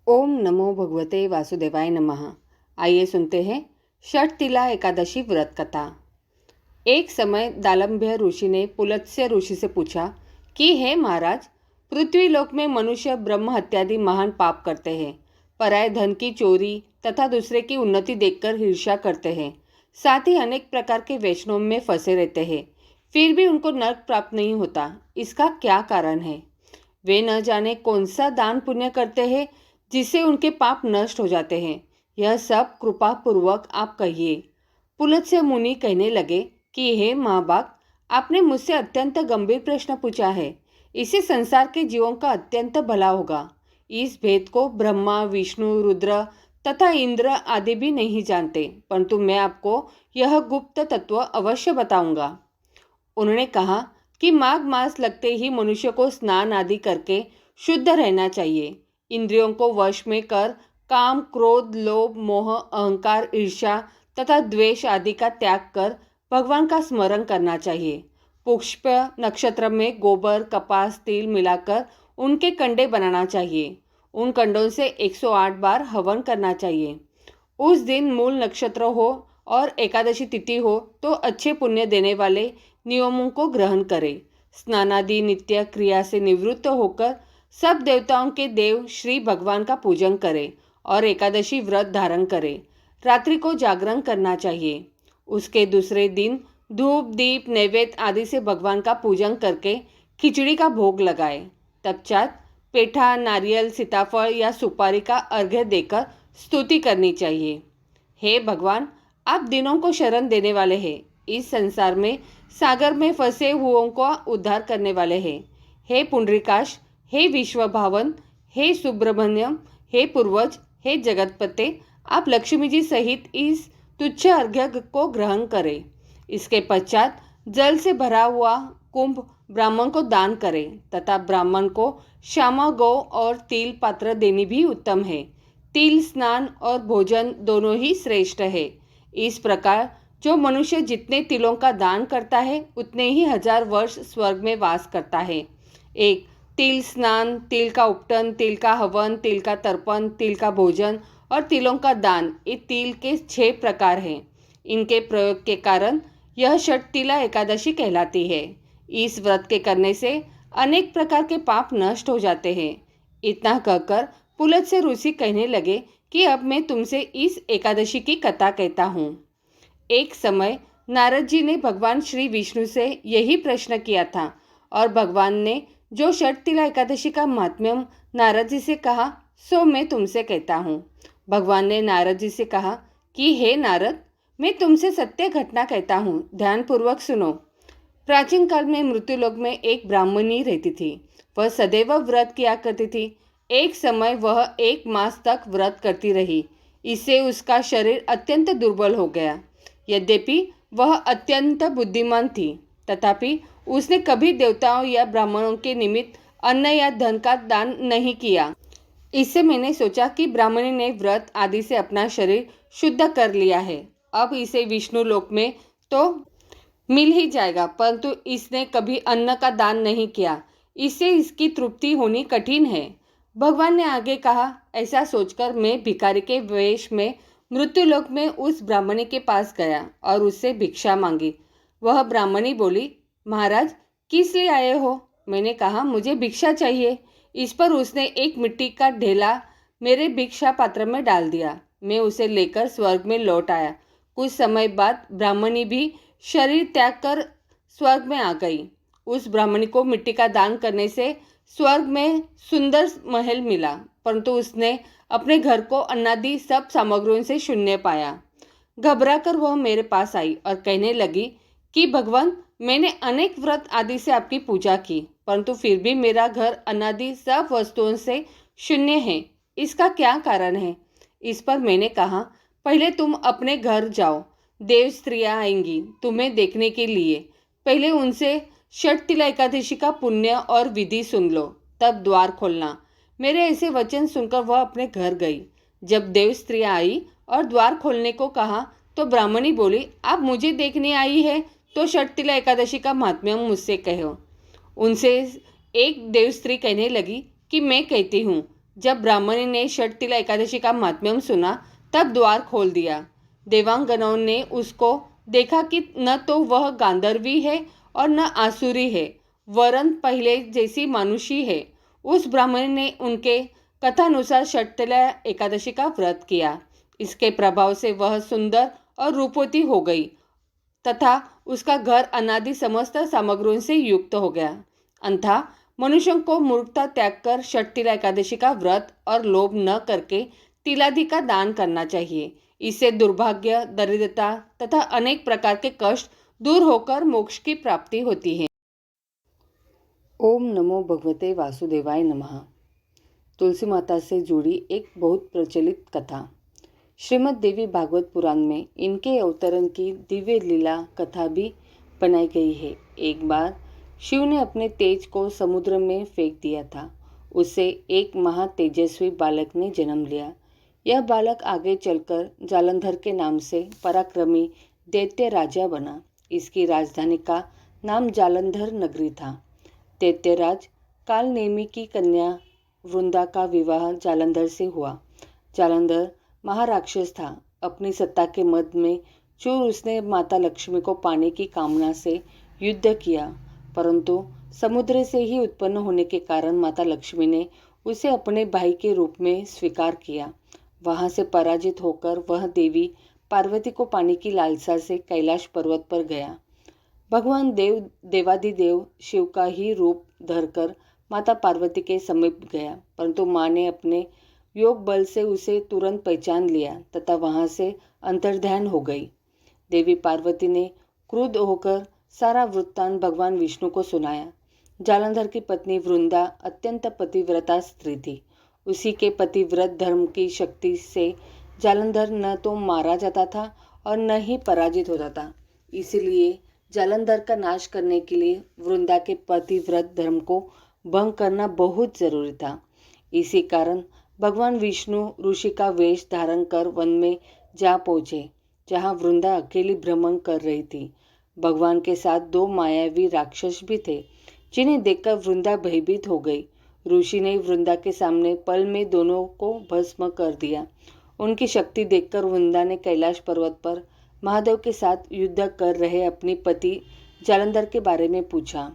ओम नमो भगवते वासुदेवाय नमः। आइए सुनते हैं षटतिला एकादशी व्रत कथा। एक समय दालम्भ्य ऋषि ने पुलत्स्य ऋषि से पूछा कि हे महाराज, पृथ्वीलोक में मनुष्य ब्रह्म हत्यादि महान पाप करते हैं, पराये धन की चोरी तथा दूसरे की उन्नति देखकर ईर्ष्या करते हैं, साथ ही अनेक प्रकार के वैष्णव में फंसे रहते हैं, फिर भी उनको नरक प्राप्त नहीं होता। इसका क्या कारण है? वे न जाने कौन सा दान पुण्य करते हैं जिससे उनके पाप नष्ट हो जाते हैं। यह सब कृपा पूर्वक आप कहिए। पुलत्स्य मुनि कहने लगे कि हे महाभाग, आपने मुझसे अत्यंत गंभीर प्रश्न पूछा है। इससे संसार के जीवों का अत्यंत भला होगा। इस भेद को ब्रह्मा, विष्णु, रुद्र तथा इंद्र आदि भी नहीं जानते, परंतु मैं आपको यह गुप्त तत्व अवश्य बताऊंगा। उन्होंने कहा कि माघ मास लगते ही मनुष्य को स्नान आदि करके शुद्ध रहना चाहिए। इंद्रियों को वश में कर काम, क्रोध, लोभ, मोह, अहंकार, ईर्ष्या तथा द्वेष आदि का त्याग कर भगवान का स्मरण करना चाहिए। पुष्प नक्षत्र में गोबर, कपास, तिल मिलाकर उनके कंडे बनाना चाहिए। उन कंडों से 108 बार हवन करना चाहिए। उस दिन मूल नक्षत्र हो और एकादशी तिथि हो तो अच्छे पुण्य देने वाले नियमों को ग्रहण करें। स्नानादि नित्य क्रिया से निवृत्त होकर सब देवताओं के देव श्री भगवान का पूजन करें और एकादशी व्रत धारण करें। रात्रि को जागरण करना चाहिए। उसके दूसरे दिन धूप, दीप, नैवेद्य आदि से भगवान का पूजन करके खिचड़ी का भोग लगाए। तत्पश्चात पेठा, नारियल, सीताफल या सुपारी का अर्घ्य देकर स्तुति करनी चाहिए। हे भगवान, आप दिनों को शरण देने वाले हैं। इस संसार में सागर में फंसे हुओं को उद्धार करने वाले हैं। हे पुंडरीकाश, हे विश्वभावन, हे सुब्रह्मण्यम, हे पूर्वज, हे जगतपते, आप लक्ष्मी जी सहित इस तुच्छ अर्घ्य को ग्रहण करें। इसके पश्चात जल से भरा हुआ कुंभ ब्राह्मण को दान करें तथा ब्राह्मण को श्यामा गौ और तिल पात्र देनी भी उत्तम है। तिल स्नान और भोजन दोनों ही श्रेष्ठ है। इस प्रकार जो मनुष्य जितने तिलों का दान करता है उतने ही 1000 वर्ष स्वर्ग में वास करता है। एक तिल स्नान, तिल का उपटन, तिल का हवन, तिल का तर्पण, तिल का भोजन और तिलों का दान, ये तिल के 6 प्रकार हैं। इनके प्रयोग के कारण यह षटतिला एकादशी कहलाती है। इस व्रत के करने से अनेक प्रकार के पाप नष्ट हो जाते हैं। इतना कहकर पुलत्स्य ऋषि कहने लगे कि अब मैं तुमसे इस एकादशी की कथा कहता हूँ। एक समय नारद जी ने भगवान श्री विष्णु से यही प्रश्न किया था और भगवान ने जो षटतिला एकादशी का महात्म्य नारद जी से कहा सो मैं तुमसे कहता हूँ। भगवान ने नारद जी से कहा कि हे नारद, मैं तुमसे सत्य घटना कहता हूँ, ध्यानपूर्वक सुनो। प्राचीन काल में मृत्युलोक में एक ब्राह्मणी रहती थी। वह सदैव व्रत किया करती थी। एक समय वह 1 मास तक व्रत करती रही। इससे उसका शरीर अत्यंत दुर्बल हो गया। यद्यपि वह अत्यंत बुद्धिमान थी, तथापि उसने कभी देवताओं या ब्राह्मणों के निमित्त अन्न या धन का दान नहीं किया। इससे मैंने सोचा कि ब्राह्मणी ने व्रत आदि से अपना शरीर शुद्ध कर लिया है, अब इसे विष्णु लोक में तो मिल ही जाएगा, परंतु इसने कभी अन्न का दान नहीं किया, इससे इसकी तृप्ति होनी कठिन है। भगवान ने आगे कहा, ऐसा सोचकर मैं भिखारी के वेश में मृत्युलोक में उस ब्राह्मणी के पास गया और उससे भिक्षा मांगी। वह ब्राह्मणी बोली, महाराज, किस लिए आए हो? मैंने कहा, मुझे भिक्षा चाहिए। इस पर उसने एक मिट्टी का ढेला मेरे भिक्षा पात्र में डाल दिया। मैं उसे लेकर स्वर्ग में लौट आया। कुछ समय बाद ब्राह्मणी भी शरीर त्याग कर स्वर्ग में आ गई। उस ब्राह्मणी को मिट्टी का दान करने से स्वर्ग में सुंदर महल मिला, परंतु उसने अपने घर को अन्नादि सब सामग्रियों से शून्य पाया। घबराकर वह मेरे पास आई और कहने लगी कि भगवान, मैंने अनेक व्रत आदि से आपकी पूजा की, परंतु फिर भी मेरा घर अनादि सब वस्तुओं से शून्य है। इसका क्या कारण है? इस पर मैंने कहा, पहले तुम अपने घर जाओ, देव स्त्रियां आएंगी तुम्हें देखने के लिए। पहले उनसे षटतिला एकादशी का पुण्य और विधि सुन लो, तब द्वार खोलना। मेरे ऐसे वचन सुनकर वह अपने घर गई। जब देव स्त्रियां आई और द्वार खोलने को कहा तो ब्राह्मणी बोली, आप मुझे देखने आई है तो षटतिला एकादशी का महात्म्य मुझसे कहो। उनसे एक देव स्त्री कहने लगी कि मैं कहती हूँ, जब ब्राह्मणी ने षटतिला एकादशी का महात्म्यम सुना तब द्वार खोल दिया। देवांगनाओं ने उसको देखा कि न तो वह गांधर्वी है और न आसुरी है, वरन पहले जैसी मानुषी है। उस ब्राह्मणी ने उनके कथानुसार षटतिला एकादशी का व्रत किया। इसके प्रभाव से वह सुंदर और रूपवती हो गई तथा उसका घर अनादि समस्त सामग्रियों से युक्त हो गया। अंततः मनुष्यों को मूर्खता त्याग कर षटतिला एकादशी का व्रत और लोभ न करके तिलादि का दान करना चाहिए। इससे दुर्भाग्य, दरिद्रता तथा अनेक प्रकार के कष्ट दूर होकर मोक्ष की प्राप्ति होती है। ओम नमो भगवते वासुदेवाय नमः। तुलसी माता से जुड़ी एक बहुत प्रचलित कथा। श्रीमद् देवी भागवत पुराण में इनके अवतरण की दिव्य लीला कथा भी बनाई गई है। एक बार शिव ने अपने तेज को समुद्र में फेंक दिया था। उससे एक महा तेजस्वी बालक ने जन्म लिया। यह बालक आगे चलकर जालंधर के नाम से पराक्रमी दैत्य राजा बना। इसकी राजधानी का नाम जालंधर नगरी था। दैत्यराज कालनेमी की कन्या वृंदा का विवाह जालंधर से हुआ। जालंधर महाराक्षस था। अपनी सत्ता के मद में चूर उसने माता लक्ष्मी को पाने की कामना से युद्ध किया, परंतु समुद्र से ही उत्पन्न होने के कारण माता लक्ष्मी ने उसे अपने भाई के रूप में स्वीकार किया। वहां से पराजित होकर वह देवी पार्वती को पाने की लालसा से कैलाश पर्वत पर गया। भगवान देवादिदेव शिव का ही रूप धरकर माता पार्वती के समीप गया, परंतु माँ ने अपने योग बल से उसे तुरंत पहचान लिया तथा वहां से अंतर्ध्यान हो गई। देवी पार्वती ने क्रुद्ध होकर सारा वृत्तांत भगवान विष्णु को सुनाया। जालंधर की पत्नी वृंदा अत्यंत पतिव्रता स्त्री थी। उसी के पतिव्रत धर्म की शक्ति से जालंधर न तो मारा जाता था और न ही पराजित होता था। इसलिए जालंधर का नाश करने के लिए वृंदा के पतिव्रत धर्म को भंग करना बहुत जरूरी था। इसी कारण भगवान विष्णु ऋषि का वेश धारण कर वन में जा पहुंचे, जहां वृंदा अकेली भ्रमण कर रही थी। भगवान के साथ दो मायावी राक्षस भी थे, जिन्हें देखकर वृंदा भयभीत हो गई। ऋषि ने वृंदा के सामने पल में दोनों को भस्म कर दिया। उनकी शक्ति देखकर वृंदा ने कैलाश पर्वत पर महादेव के साथ युद्ध कर रहे अपने पति जालंधर के बारे में पूछा।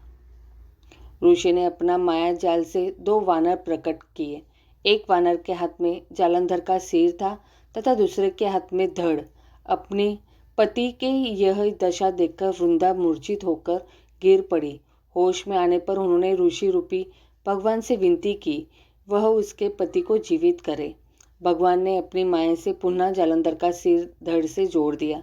ऋषि ने अपना माया जाल से दो वानर प्रकट किए। एक वानर के हाथ में जालंधर का सिर था तथा दूसरे के हाथ में धड़। अपने पति के यह दशा देखकर वृंदा मूर्छित होकर गिर पड़ी। होश में आने पर उन्होंने ऋषि रूपी भगवान से विनती की वह उसके पति को जीवित करे। भगवान ने अपनी माया से पुनः जालंधर का सिर धड़ से जोड़ दिया,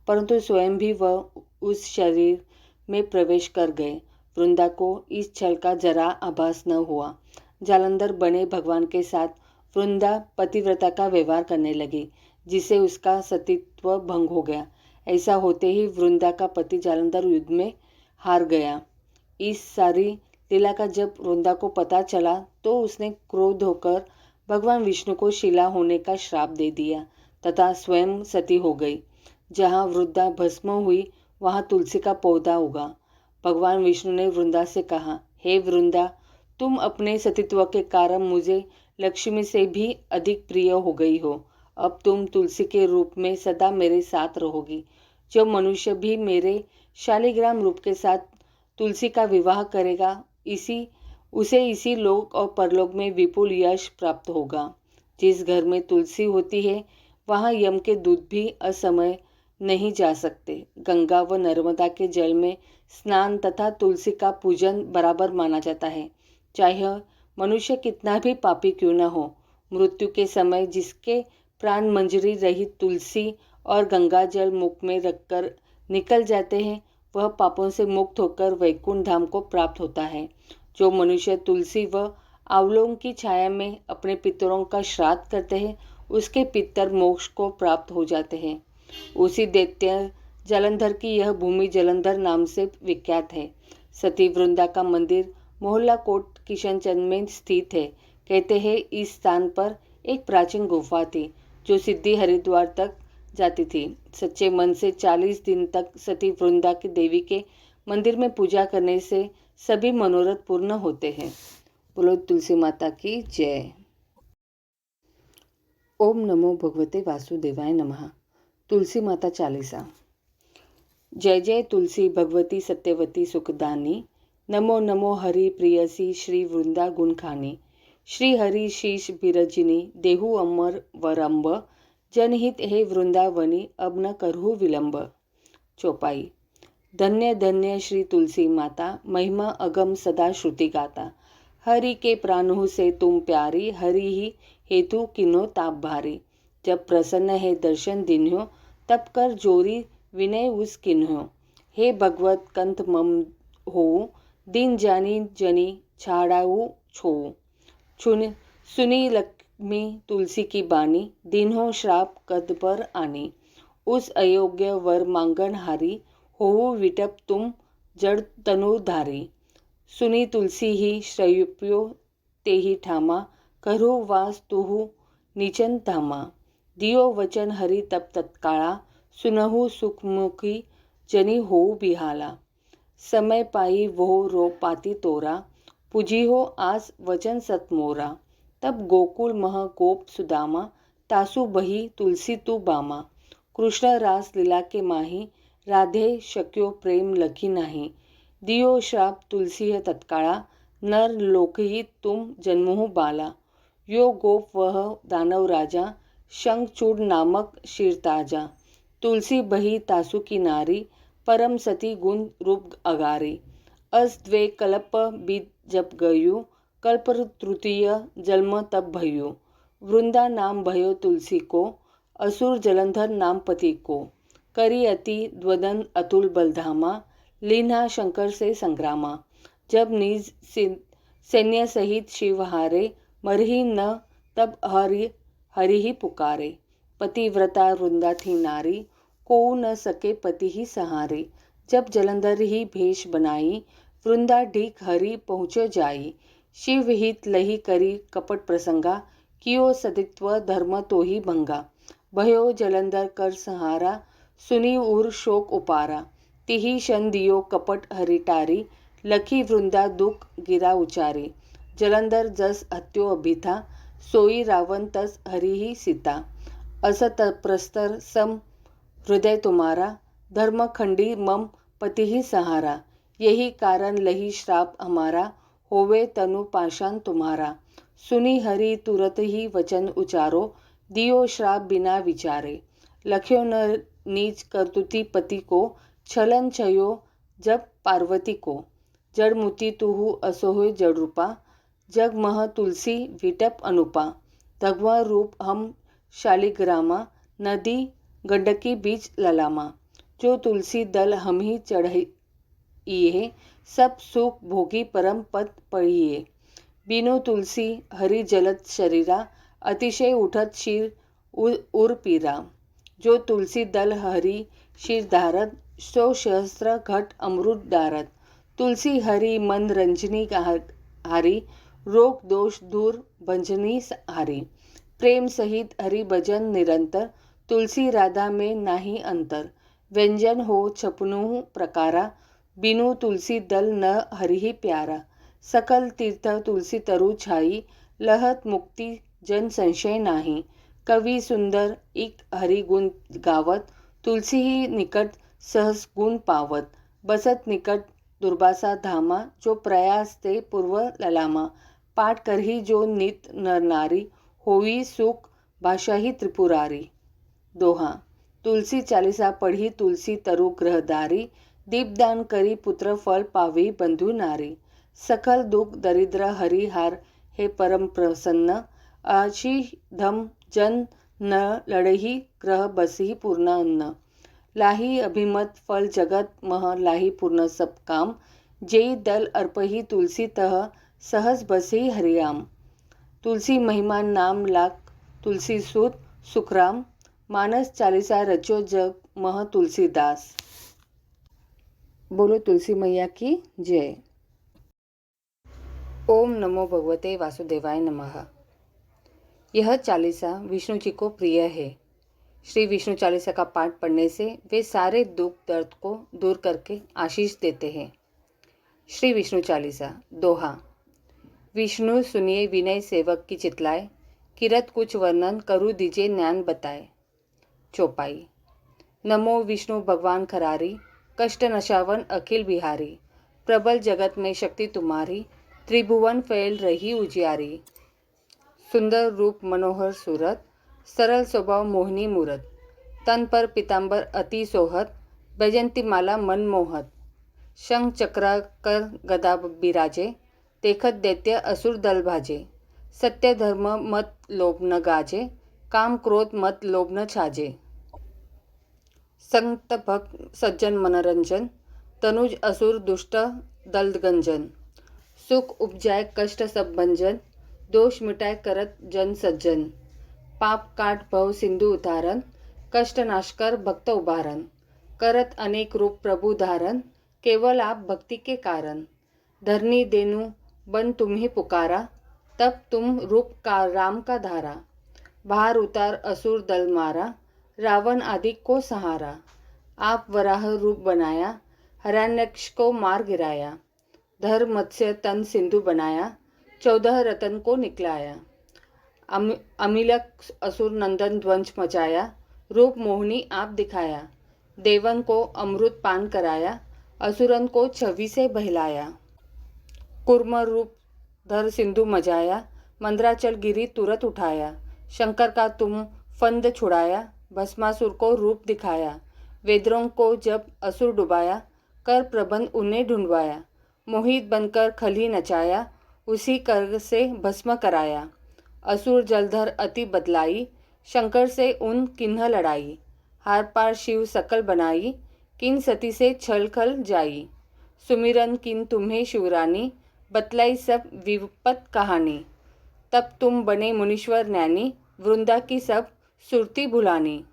परंतु स्वयं भी वह उस शरीर में प्रवेश कर गए। वृंदा को इस छल का जरा आभास न हुआ। जालंधर बने भगवान के साथ वृंदा पतिव्रता का व्यवहार करने लगी, जिससे उसका सतीत्व भंग हो गया। ऐसा होते ही वृंदा का पति जालंधर युद्ध में हार गया। इस सारी लीला का जब वृंदा को पता चला तो उसने क्रोध होकर भगवान विष्णु को शिला होने का श्राप दे दिया तथा स्वयं सती हो गई। जहाँ वृंदा भस्म हुई वहाँ तुलसी का पौधा उगा। भगवान विष्णु ने वृंदा से कहा, हे वृंदा, तुम अपने सतीत्व के कारण मुझे लक्ष्मी से भी अधिक प्रिय हो गई हो। अब तुम तुलसी के रूप में सदा मेरे साथ रहोगी। जो मनुष्य भी मेरे शालिग्राम रूप के साथ तुलसी का विवाह करेगा, उसे इसी लोक और परलोक में विपुल यश प्राप्त होगा। जिस घर में तुलसी होती है वहाँ यम के दूत भी असमय नहीं जा सकते। गंगा व नर्मदा के जल में स्नान तथा तुलसी का पूजन बराबर माना जाता है, चाहे मनुष्य कितना भी पापी क्यों न हो। मृत्यु के समय जिसके प्राण मंजरी रहित तुलसी और गंगा जल मुख में रखकर निकल जाते हैं, वह पापों से मुक्त होकर वैकुंठ धाम को प्राप्त होता है। जो मनुष्य तुलसी व आंवलों की छाया में अपने पितरों का श्राद्ध करते हैं, उसके पितर मोक्ष को प्राप्त हो जाते हैं। उसी दैत्य जालंधर की यह भूमि जालंधर नाम से विख्यात है। सती वृंदा का मंदिर मोहल्ला कोट किशनचंद में स्थित है। कहते हैं इस स्थान पर एक प्राचीन गुफा थी जो सिद्धि हरिद्वार तक जाती थी। सच्चे मन से 40 दिन तक सती वृंदा की देवी के मंदिर में पूजा करने से सभी मनोरथ पूर्ण होते हैं। बोलो तुलसी माता की जय। ओम नमो भगवते वासुदेवाय नमः। तुलसी माता चालीसा। जय जय तुलसी भगवती सत्यवती सुखदानी। नमो नमो हरि प्रियसी श्री वृंदा गुणखानी। श्री हरि शीश बिरजिनी देहु अमर वरंब। जनहित हे वृंदावनी अब न करहु विलंब। चौपाई। धन्य धन्य श्री तुलसी माता, महिमा अगम सदा श्रुति गाता। हरि के प्राणों से तुम प्यारी, हरि ही हेतु किन्हो ताप भारी। जब प्रसन्न है दर्शन दिन्हो, तब कर जोरी विनय उस किन्हो। हे भगवत कंत मम हो, दिन जानी जनी छाड़ाऊ छो। सुनी लक्ष्मी तुलसी की बानी, दिन्हो श्राप कद पर आनी। उस अयोग्य वर मांगन हारी, हो विटप तुम जड़ तनुधारी। सुनी तुलसी ही श्रेयोप्यो ते ही ठामा, करो वास तुहु निचन धामा। दियो वचन हरि तप तत्काला, सुनहु सुखमुखी जनी हो बिहाला। समय पाई वो रो पाती तोरा, पुजी हो आस वचन सतमोरा। तब गोकुल मह गोप सुदामा, तासु बही तुलसी तू बामा। कृष्ण रास लीला के माही, राधे शक्यो प्रेम लखी नाही। दियो श्राप तुलसी है तत्काला, नर लोकही तुम जन्महु बाला। यो गोप वह दानव राजा, शंखचूड़ नामक शीरताजा। तुलसी बही तासु की नारी, परम सती गुण रूप अगारी। अस द्वे कल्प बीत जब गयु, कल्प तृतीय जन्म तब भयु। वृंदा नाम भयो तुलसी को, असुर जलंधर नाम पति को। करी अति द्वदन अतुल बलधामा, लीन्हा शंकर से संग्रामा। जब निज सैन्य सहित शिव हारे, मरही न तब हरि ही पुकारे। पतिव्रता वृंदा थी नारी, को न सके पति ही सहारे। जब जलंधर ही भेष बनाई, वृंदा ढीक हरि पहुँचो जाई। शिव हित लही करी कपट प्रसंगा, कियो सदित्व धर्म तो ही भंगा। भयो जलंधर कर सहारा, सुनी उर शोक उपारा। तिही शन दियो कपट हरिटारी, लखी वृंदा दुख गिरा उचारी। जलंधर जस हत्यो अभिथा, सोई रावण तस हरि ही सीता। असत प्रस्तर सम हृदय तुम्हारा, धर्म खंडी मम पति ही सहारा। यही कारण लही श्राप हमारा, होवे तनु पाषाण तुम्हारा। सुनी हरि तुरत ही वचन उचारो, दियो श्राप बिना विचारे। लख्यो न नीच करतुति पति को, छलन छयो जब पार्वती को। जड़मुति तुहु असोह जड़ रूपा, जग मह तुलसी विटप अनुपा। भगवा रूप हम शालिग्रामा, नदी गंडकी बीच ललामा। जो तुलसी दल हम ही चढ़िए, सब सुख भोगी परम पद पढ़िए। बिनु तुलसी हरि जलत शरीरा, अतिशय उठत शीर उर पीरा। जो तुलसी दल हरि शीर धारत, सो सहस्त्र घट अमृत डारत। तुलसी हरि मन रंजनी हारी, रोग दोष दूर भंजनी हारी। प्रेम सहित हरि भजन निरंतर, तुलसी राधा में नाही अंतर। व्यंजन हो छपनु प्रकारा, बिनु तुलसी दल न हरि ही प्यारा। सकल तीर्थ तुलसी तरु छाई, लहत मुक्ति जन संशय नाही। कवि सुंदर इक हरि गुण गावत, तुलसी ही निकट सहस गुण पावत। बसत निकट दुर्वासा धामा, जो प्रयास ते पूर्व ललामा। पाठ करही जो नित नर नारी, होई सुख भाषा ही त्रिपुरारी। दोहा। तुलसी चालीसा पढ़ी तुलसी तरु ग्रहदारी, दीपदान करी पुत्र फल पावी बंधु नारी। सकल दुख दरिद्र हरि हार हे परम प्रसन्न, आशी धम जन न लड़ही ग्रह बसही पूर्ण अन्न। लाही अभिमत फल जगत मह लाही पूर्ण सब काम, जेई दल अर्पही तुलसी तह सहज बसही हरियाम। तुलसी महिमा नाम लाख तुलसी सुत सुखराम, मानस चालीसा रचो जग मह तुलसीदास। बोलो तुलसी मैया की जय। ओम नमो भगवते वासुदेवाय नमः। यह चालीसा विष्णु जी को प्रिय है। श्री विष्णु चालीसा का पाठ पढ़ने से वे सारे दुख दर्द को दूर करके आशीष देते हैं। श्री विष्णु चालीसा। दोहा। विष्णु सुनिए विनय सेवक की चितलाए, किरत कुछ वर्णन करूँ दीजिए ज्ञान बताए। चौपाई। नमो विष्णु भगवान खरारी, कष्ट नशावन अखिल बिहारी, प्रबल जगत में शक्ति तुम्हारी, त्रिभुवन फैल रही उजियारी। सुंदर रूप मनोहर सूरत, सरल स्वभाव मोहिनी मूरत, तन पर पीतांबर अति सोहत, बैजंती माला मन मोहत। शंख चक्रा कर गदा बिराजे, देखत दैत्य असुर दल भाजे। सत्य धर्म मत लोभ न गाजे, काम क्रोध मत लोभ न छाजे। संत भक्त सज्जन मनोरंजन, तनुज असुर दुष्ट दल गंजन। सुख उपजाय कष्ट सब भंजन, दोष मिटाय करत जन सज्जन। पाप काट भव सिंधु उतारन, कष्ट नाश कर भक्त उबारन। करत अनेक रूप प्रभु धारन, केवल आप भक्ति के कारण। धरनी देनु बन तुम्ही पुकारा, तब तुम रूप का राम का धारा। बाहर उतार असुर दल मारा, रावण आदि को सहारा। आप वराह रूप बनाया, हिरण्यक्ष को मार गिराया। धर मत्स्य तन सिंधु बनाया, 14 रतन को निकलाया। अमिलक असुर नंदन ध्वंस मचाया, रूप मोहिनी आप दिखाया। देवन को अमृत पान कराया, असुरन को छवि से बहलाया। कूर्म रूप धर सिंधु मजाया, मंद्राचल गिरी तुरंत उठाया। शंकर का तुम फंद छुड़ाया, भस्मासुर को रूप दिखाया। वेद्रों को जब असुर डुबाया, कर प्रबंध उन्हें ढूंढवाया। मोहित बनकर खली नचाया, उसी कर से भस्म कराया। असुर जलधर अति बदलाई, शंकर से उन किन्ह लड़ाई। हार पार शिव सकल बनाई, किन सती से छल खल जाई। सुमिरन किन तुम्हें शिवरानी, बतलाई सब विपत कहानी। तब तुम बने मुनीश्वर ज्ञानी, वृंदा की सब सुरती भुलानी।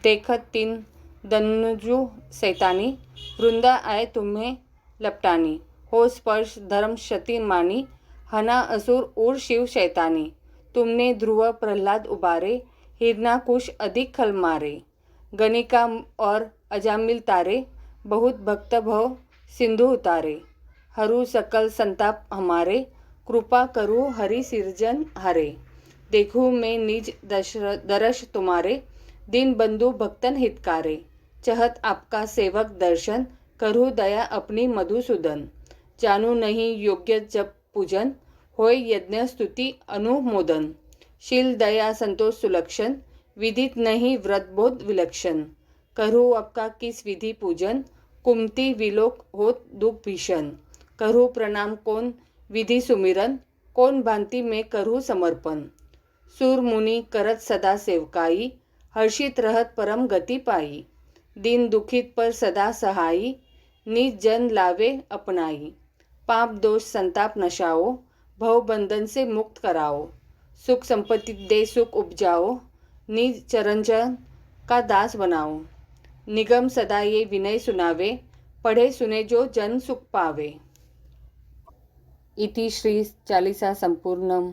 देखत तीन दनुजु सैतानी, वृंदा आए तुम्हें लपटानी। हो स्पर्श धर्म क्षति मानी, हना असुर उर शिव शैतानी। तुमने ध्रुव प्रहलाद उबारे, हिरणाकुश अधिक खल मारे। गणिका और अजामिल तारे, बहुत भक्त भव सिंधु उतारे। हरू सकल संताप हमारे, कृपा करू हरि सिरजन हरे। देखूं मैं निज दर्श तुम्हारे, दीन बंधु भक्तन हितकारे। चहत आपका सेवक दर्शन, करूँ दया अपनी मधुसूदन। जानू नहीं योग्य जब पूजन, होय यज्ञ स्तुति अनुमोदन। शील दया संतोष सुलक्षण, विदित नहीं व्रत बोध विलक्षण। करूँ आपका किस विधि पूजन, कुमति विलोक होत दुख भीषण। करूँ प्रणाम कौन विधि सुमिरन, कौन भांति में करूँ समर्पण। सूर मुनि करत सदा सेवकाई, हर्षित रहत परम गति पाई। दीन दुखित पर सदा सहाई, निज जन लावे अपनाई। पाप दोष संताप नशाओ, भव बंधन से मुक्त कराओ। सुख संपत्ति दे सुख उपजाओ, निज चरणजन का दास बनाओ। निगम सदा ये विनय सुनावे, पढ़े सुने जो जन सुख पावे। इति श्री चालीसा संपूर्णम।